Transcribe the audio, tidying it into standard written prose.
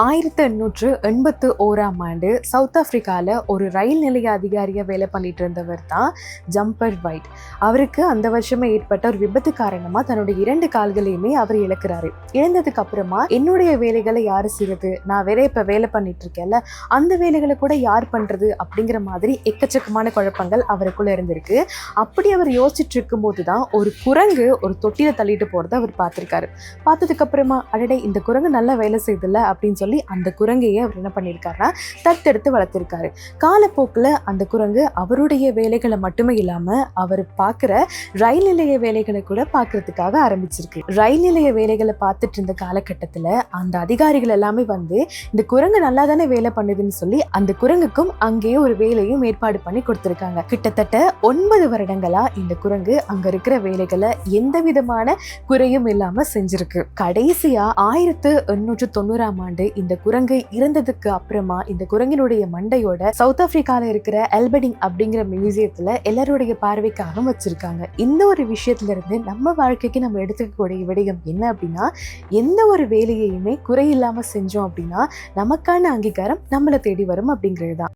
1881 south ஆப்பிரிக்காவில் ஒரு ரயில் நிலைய அதிகாரியாக வேலை பண்ணிட்டு இருந்தவர் தான் ஜம்பர் வைட். அவருக்கு அந்த வருஷமே ஏற்பட்ட ஒரு விபத்து காரணமாக தன்னுடைய 2 கால்களையுமே அவர் இழக்கிறாரு. இழந்ததுக்கு அப்புறமா என்னுடைய வேலைகளை யார் செய்யறது, நான் இப்போ வேலை பண்ணிட்டு இருக்கேன்ல அந்த வேலைகளை கூட யார் பண்றது அப்படிங்கிற மாதிரி எக்கச்சக்கமான குழப்பங்கள் அவருக்குள்ள இருந்திருக்கு. அப்படி அவர் யோசிச்சுட்டு இருக்கும்போது தான் ஒரு குரங்கு ஒரு தொட்டியில தள்ளிட்டு போறதை அவர் பார்த்திருக்காரு. பார்த்ததுக்கு அப்புறமா அடடே இந்த குரங்கு நல்லா வேலை செய்யுதுல்ல அப்படின்னு சொல்லி அந்த குரங்கையே அவர் என்ன பண்ணியிருக்காருன்னா தத்தெடுத்து வளர்த்திருக்காரு. காலப்போக்கில் அந்த குரங்கு அவருடைய வேலைகளை மட்டுமே இல்லாமல் அவர் பார்க்குற ரயில் நிலைய வேலைகளை கூட பார்க்கறதுக்காக ஆரம்பிச்சிருக்கு. ரயில் நிலைய வேலைகளை பார்த்துட்டு இருந்த காலகட்டத்தில் அந்த அதிகாரிகள் எல்லாமே வந்து இந்த குரங்கு நல்லா தானே வேலை பண்ணுதுன்னு சொல்லி அந்த குரங்குக்கும் அங்கேயே ஒரு வேலையும் ஏற்பாடு பண்ணி கொடுத்துருக்காங்க. கிட்டத்தட்ட 9 வருடங்களா இந்த குரங்கு அங்க இருக்கிற வேலைகளை எந்த விதமான குறையும் இல்லாம செஞ்சிருக்கு. கடைசியா 1890 இந்த குரங்கு இறந்ததுக்கு அப்புறமா இந்த குரங்கினுடைய மண்டையோட சவுத் ஆப்பிரிக்கால இருக்கிற எல்பர்டிங் அப்படிங்கிற மியூசியத்துல எல்லாருடைய பார்வைக்காக வச்சிருக்காங்க. இந்த ஒரு விஷயத்துல இருந்து நம்ம வாழ்க்கைக்கு நம்ம எடுத்துக்கக்கூடிய விடயம் என்ன அப்படின்னா, எந்த ஒரு வேலையையுமே குறையில்லாம செஞ்சோம் அப்படின்னா நமக்கான அங்கீகாரம் நம்மளை தேடி வரும் அப்படிங்கிறது தான்.